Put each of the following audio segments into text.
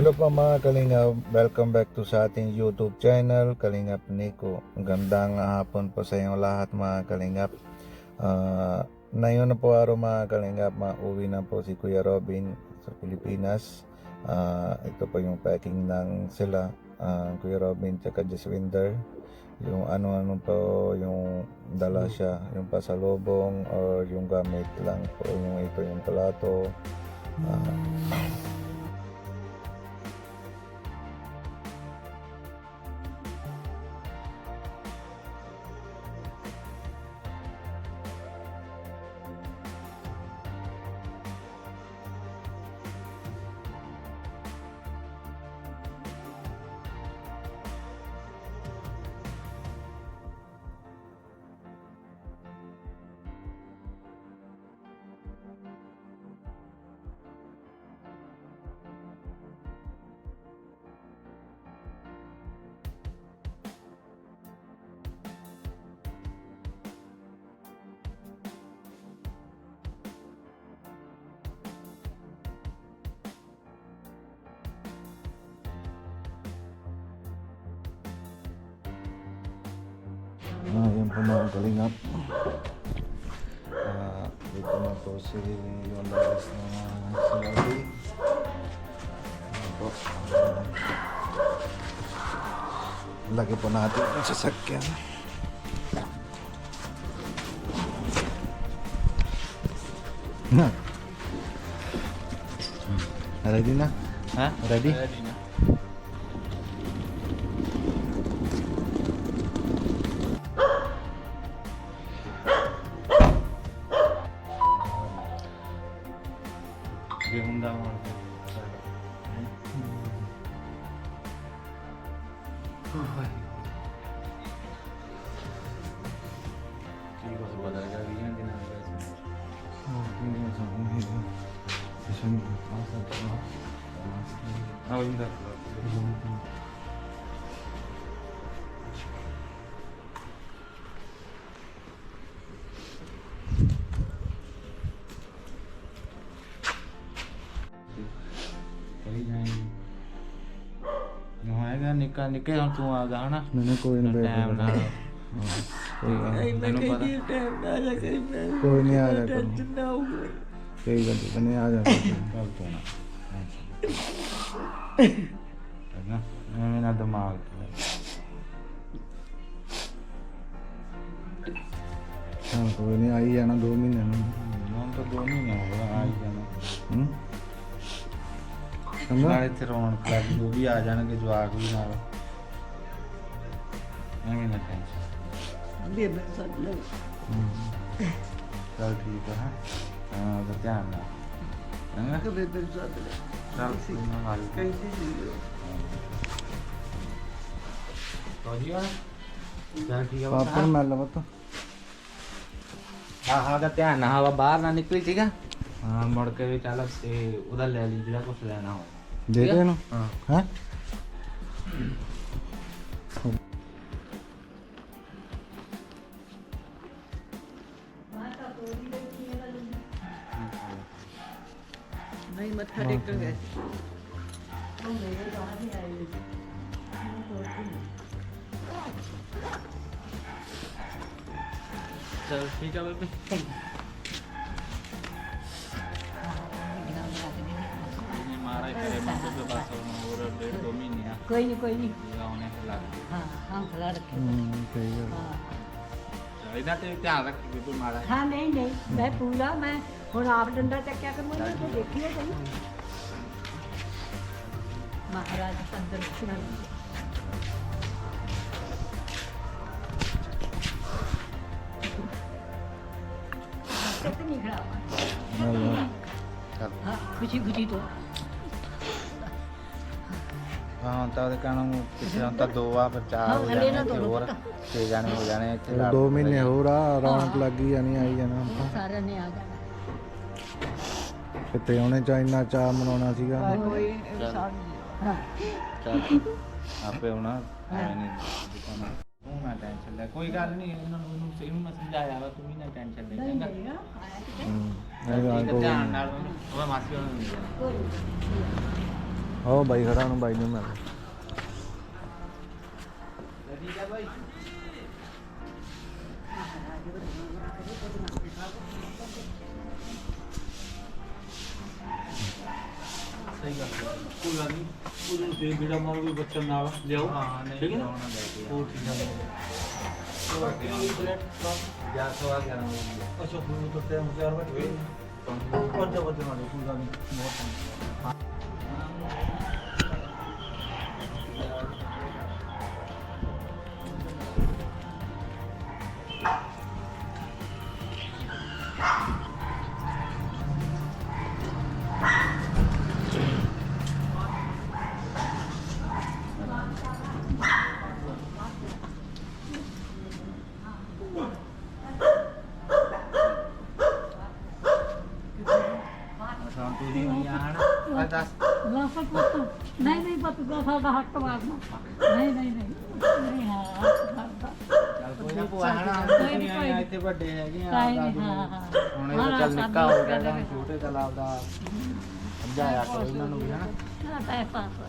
Hello po mga Kalingap, welcome back to sa ating YouTube channel, Kalingap Nico. Gandang hapon po sa inyong lahat mga Kalingap. Ngayon na po araw mga Kalingap, mauwi na po si Kuya Robin sa Pilipinas. Ito po yung packing ng sila, Kuya Robin tsaka Jaswinder. Yung ano-ano po yung dala siya, yung pasalubong or yung gamit lang po, yung ito yung plato. Yan po mga Kalingap. Dito na po si yung labas na sinabi. Lagi po natin ang sasakyan. Ready na? Ha? Ready? Ready na. Yung daw ਨਿੱਕੇ ਹੁਣ ਤੂੰ ਆ ਗਾ ਹਨਾ ਮੈਨੂੰ ਕੋਈ ਨਹੀਂ ਟਾਈਮ ਨਾਲ ਮੈਨੂੰ ਪਤਾ ਟਾਈਮ ਨਾਲ ਆ ਕਰੀ ਮੈਂ ਕੋਈ ਨਹੀਂ ਆ ਜਾ ਟੈਨਸ਼ਨ ਨਾ ਹੋਊ ਕਈ ਗੱਲ ਨਹੀਂ ਆ ਜਾ ਗੱਲ ਤੋਂ ਨਾ ਮੈਂ ਨਾ ਦਿਮਾਗ ਕੋਈ ਨਹੀਂ ਆਈ ਜਾਣਾ 2 ਮਹੀਨੇ ਨੂੰ ਹੁਣ ਤਾਂ 2 ਮਹੀਨੇ ਹੋ ਗਏ ਆ ਹੀ ਜਾਣਾ ਨਾਲੇ ਇੱਥੇ ਰੌਣਕ ਲੱਗੀ ਉਹ ਵੀ ਆ ਜਾਣਗੇ ਜਵਾਕ ਵੀ ਨਾਲ ਐਵੇਂ ਨਾ ਟੈਨਸ਼ਨ ਬੇਬੇ ਸੱਦ ਲੈ ਚੱਲ ਠੀਕ ਆ ਹਾਂ ਤਾਂ ਧਿਆਨ ਨਾਲ ਹਾਂ ਕਿ ਬੇਬੇ ਸੱਦ ਲੈ ਚੱਲ ਸੀ ਨਾ ਹਾਲ ਕਹਿੰਦੀ ਸੀ तो जी क्या ठीक है ਪਾਪਾ ਨੂੰ ਮਿਲ ਲਵਾ ਤਾ हाँ हाँ का ध्यान ना हवा बाहर ना निकली ठीक है हाँ मुड़ के भी चल से उधर ले ली जरा कुछ लेना हो ਦੇ ਦੇ ਇਹਨੂੰ हाँ ਹੈ ਨਹੀਂ ਮੱਥਾ ਟੇਕਣ ਗਏ चल ठीक है बेबी मारा तेरे मन के पास और 1.5-2 महीने कोई नहीं आने से लग हाँ हम खिला रखे ਸਹੀ ਗੱਲ हाँ इधर ते ध्यान रख बिल्कुल मारा हाँ नहीं मैं पूरा मैं हूँ आप डंडा चक्या कर मुझे तो देखिए सही महाराज अंदर सुना नहीं खड़ा हुआ चल हाँ खुशी खुशी तो हाँ ਤਾਂ ਉਹਦੇ ਕਹਿਣਾ ਨੂੰ ਪਿੱਛੇ ਹੁਣ ਤਾਂ 2 ਆ ਫਿਰ 4 ਹਾਂ, ਹੋ ਹਲੇ ਜਾਣੇ ਨਾ ਇੱਥੇ ਦੋ ਹੋਰ ਪੁੱਤ। 6 ਜਾਣੇ ਹੋ ਜਾਣੇ ਇੱਥੇ 2 ਮਹੀਨੇ ਹੋਰ ਆ ਰੌਣਕ ਲੱਗੀ ਜਾਣੀ ਆਈ ਜਾਣਾ ਆਪਾਂ सारे ने आ जाना ਕਿਤੇ ਉਹਨੇ ਚਾਈਨਾ ਚਾਹ ਮਨਾਉਣਾ ਸੀਗਾ ਕੋਈ ਚੱਲ। हाँ ਚੱਲ ਆਪੇ ਹੋਣਾ ਐਵੇਂ ਨਹੀਂ ਦਿਖਾਉਣਾ ਤੂੰ ਨਾ ਟੈਨਸ਼ਨ ਲੈ ਕੋਈ ਗੱਲ ਨਹੀਂ ਇਹਨਾਂ ਨੂੰ ਇਹਨੂੰ ਮੈਂ ਸਮਝਾਇਆ ਵਾ ਤੂੰ ਵੀ ਨਾ ਟੈਨਸ਼ਨ ਲੈ नहीं ਚੰਗਾ देगा आया तो ਇਹ ਠੀਕ ਹੈ, ਗੱਲ ਕੋਈ ਧਿਆਨ ਨਾਲ ਉਹ ਮਾਸੀ ਉਹਨਾਂ ਨੂੰ ਨਹੀਂ ਦੇਣਾ कोई नहीं। Oh, bayi ka ng bayi naman. Ready ka boy? सही कर कोई बात नहीं पूरे से बेड़ा मारो कोई बच्चा ना ले आओ हां नहीं ठीक है ना वो ठीक है या तो आ गया ना अच्छा वो तो टाइम 4 बजे कौन सा बच्चा मारो कोई बात नहीं नहीं पता तो साडा हक मारना नहीं हाँ ਇੱਥੇ ਵੱਡੇ ਹੈਗੇ ਆ ਹਾਂ ਹੁਣ ਇਹ ਚੱਲ ਨਿੱਕਾ ਹੋ ਗਿਆ ਤਾਂ ਛੋਟੇ ਤਲਾਬ ਦਾ ਸਮਝਾਇਆ ਕਰੋ ਇਹਨਾਂ ਨੂੰ ਵੀ ਹਨਾ हाँ टाइम पास हो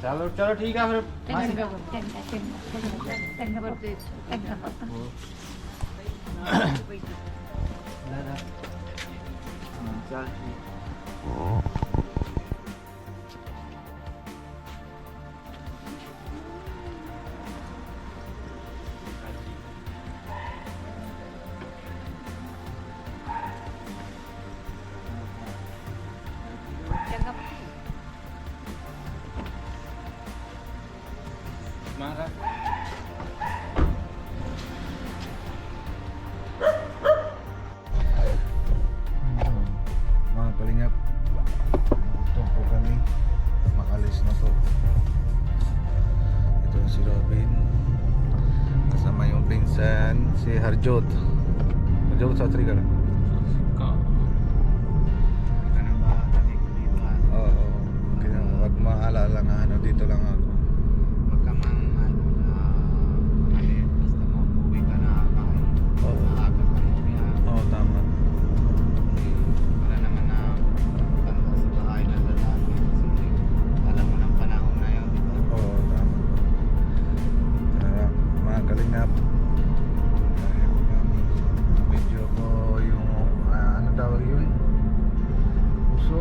ਚਲੋ ਚਲੋ ਠੀਕ ਆ ਫਿਰ ਮਾਸੀ चंगा ਲੈ ਲੈ ਚੱਲ ਠੀਕ Mara. Mga kalingap, ito po kami, makalis na po. Ito si Robin, kasama yung pinsan, si Harjot. Harjot, sa trigger. Oo, kaya wag maalala nga ano, dito lang ako. Oo, tama. Oo, tama. Kaya mga kalingap, kaya ko kami video ko yung ano tawag yun? Puso?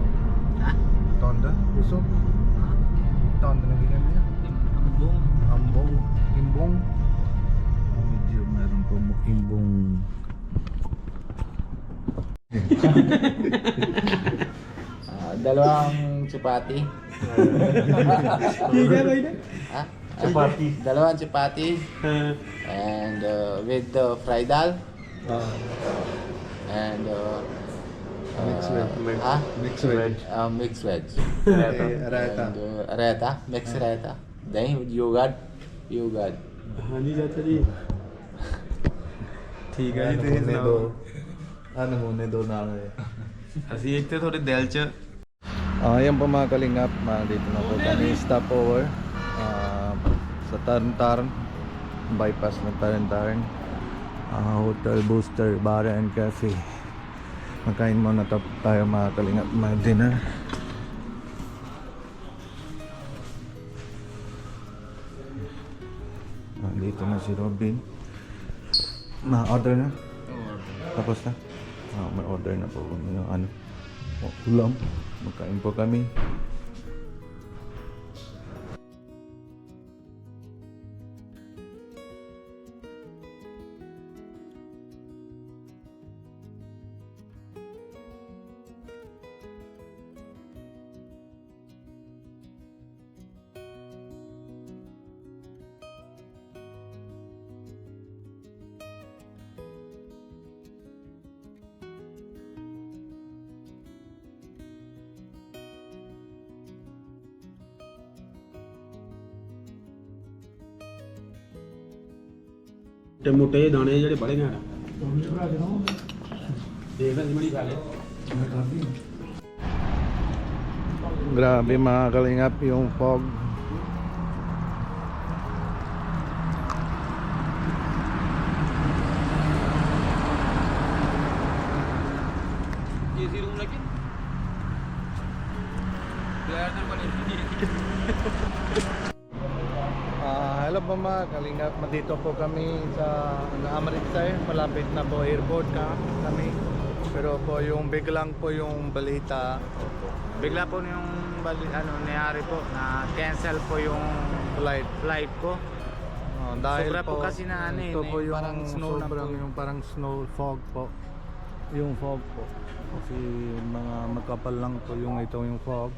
Tonda? Puso? Tonda na ganyan niya? Ambong. Ambong? Imbong? Video meron po mo imbong. Dalawang chapati. Ha? Chapati. Dalawang chapati. And with the fried dal. And Mixed veg. ha? Mixed veg. Mixed veg. Raita. And, raita. Mixed raita. Then yogurt. Yogurt. हाँ जी चाचा जी ठीक है जी ਤੁਸੀਂ ਸੁਣਾਓ ਨਮੂਨੇ ਦੋ ਨਾਲ ਹੈ ਅਸੀਂ ਇੱਥੇ ਤੁਹਾਡੇ ਦਿਲ 'ਚ Ayan po mga kalingap, dito na po kami stopover sa Taran-Taran, bypass ng Taran-Taran, Hotel Booster Bar and Cafe. Magkain muna tayo mga kalingap, mga dinner. Dito na si Robin. Ma-order na? Tapos na? May order na po kami ng ano, ulam. Magkain po kami. ਤੇ ਮੋਟੇ ਜਿਹੇ ਦਾਣੇ ਜਿਹੜੇ ਬੜੇ ਘੈਂਟ ਦੇਖ ਲੈ ਬੜੀ ਗੱਲ ਹੈ Grabe mga kalingap yung fog. AC room लेकिन 2000 बने Hello po mga kalingap, dito po kami sa Amarillo, malapit na po airport kami. Pero po yung biglang po yung balita, Bigla po yung nangyari po na cancel po yung flight ko. dahil Sobra po kasi na ito po yung parang snow na sobrang po. yung parang snow fog po. Yung fog po. Kasi mga makapal lang po yung fog.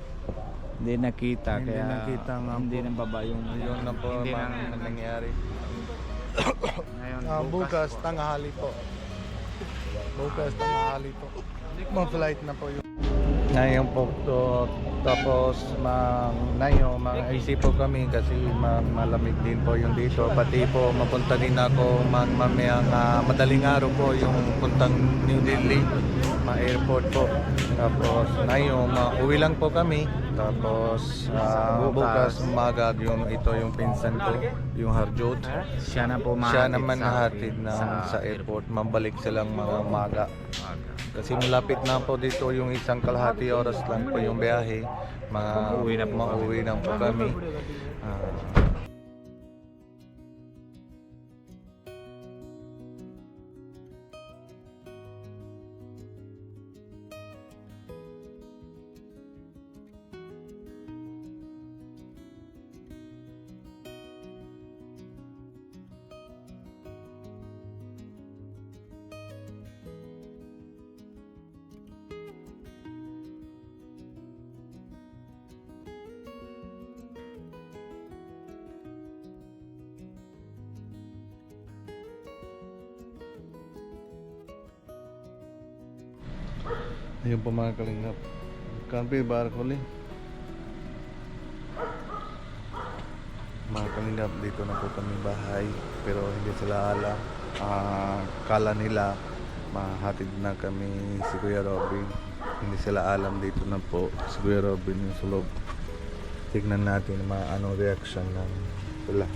Hindi nakita Hindi kaya nakita nga hindi po. nang baba yung Yun na po hindi ang na nangyari. ngayon Bukas po. tanghali po. Bukas tanghali po. Mga flight na po yun. Ngayon po to, tapos maisip po kami kasi malamig din po yung dito. Pati po mapunta din ako mamayang madaling araw po yung puntang New Delhi, airport po. Tapos ngayon uwi lang po kami. Tapos bukas umaga ito yung pinsan ko, yung Harjot. Siya na po Siya mahatid naman sa nahatid akin sa airport. Mabalik silang mga umaga. Kasi malapit na po dito yung isang kalahati oras lang po yung biyahe. Mauwi na po kami. Ayun po mga kalingap. Kampi bar huli. Mga kalingap, dito na po kami bahay. Pero hindi sila alam. Kala nila mahatid na kami si Kuya Robin. Hindi sila alam dito na po si Kuya Robin yung sulog. Tignan natin ano reaction ng sila.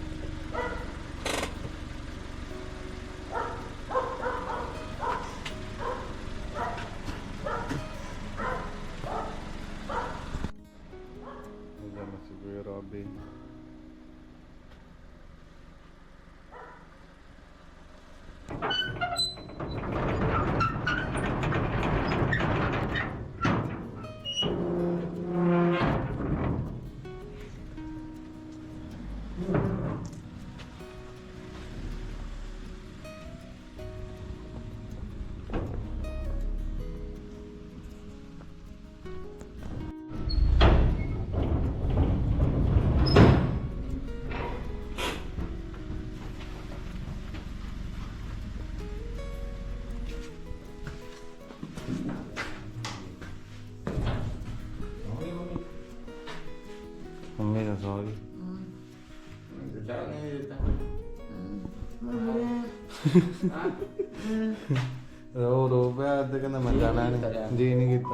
Diyan na si Kuya Robin. Mami, sorry. Pwede ka naman jalan. Hindi ini kita.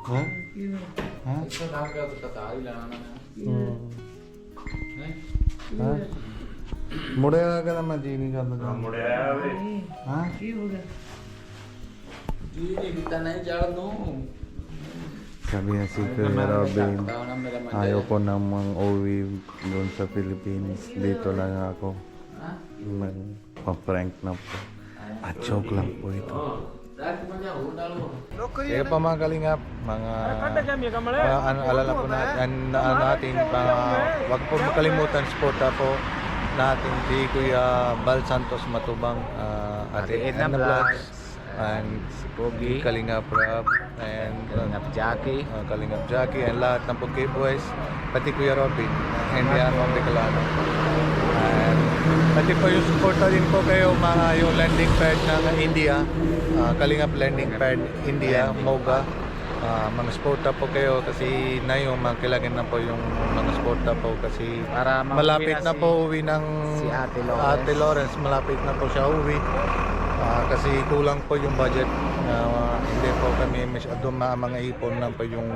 Ha? Ha? Ha? मुड़ेगा का नाम जीनी का मतलब ਮੁੜਿਆ ਵੇ हाँ sabi niya si Kuya Robin ayaw ko namang uwi doon sa Philippines, dito lang ako. Pa-prank na po at joke lang po ito. Kaya pa mga kalingap, alala po natin, wag po makalimutan support po natin si Kuya Bal Santos Matubang, Ate Edna Vlogs, and si Pogi, Kalingap Rab, and Kalingap Jackie, Kalingap Jackie, and lahat ng Pogi Boys, pati Kuya Robin, hindi ang Bicolano. And pati po yung suporta din po kayo mga yung landing pad ng India, Kalingap landing pad India, Moga. Mga sporta po kayo kasi na yung magkilagin na po yung mga sporta po kasi para malapit na po uwi ng si Ate Lawrence, malapit na po siya uwi. Kasi kulang po yung budget. Hindi po kami masyado mga ipon lang po yung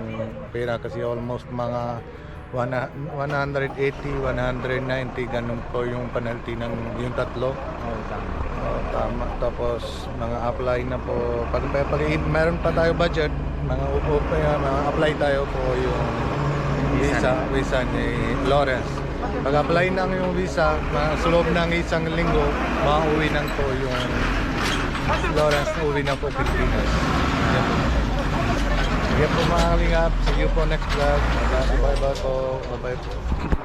pera kasi almost mga 180, 190 ganun po yung penalty ng yung tatlo. Tama. Tapos mga apply na po pag meron pa tayo budget, apply tayo po yung visa ni Lawrence. Pag-apply ng yung visa, sa loob ng isang linggo, mauwi na po yung Lawrence, uwi na po Pilipinas. Yan po. Sige po mga kalingap. See you po next vlog. Bye-bye po. Bye-bye po.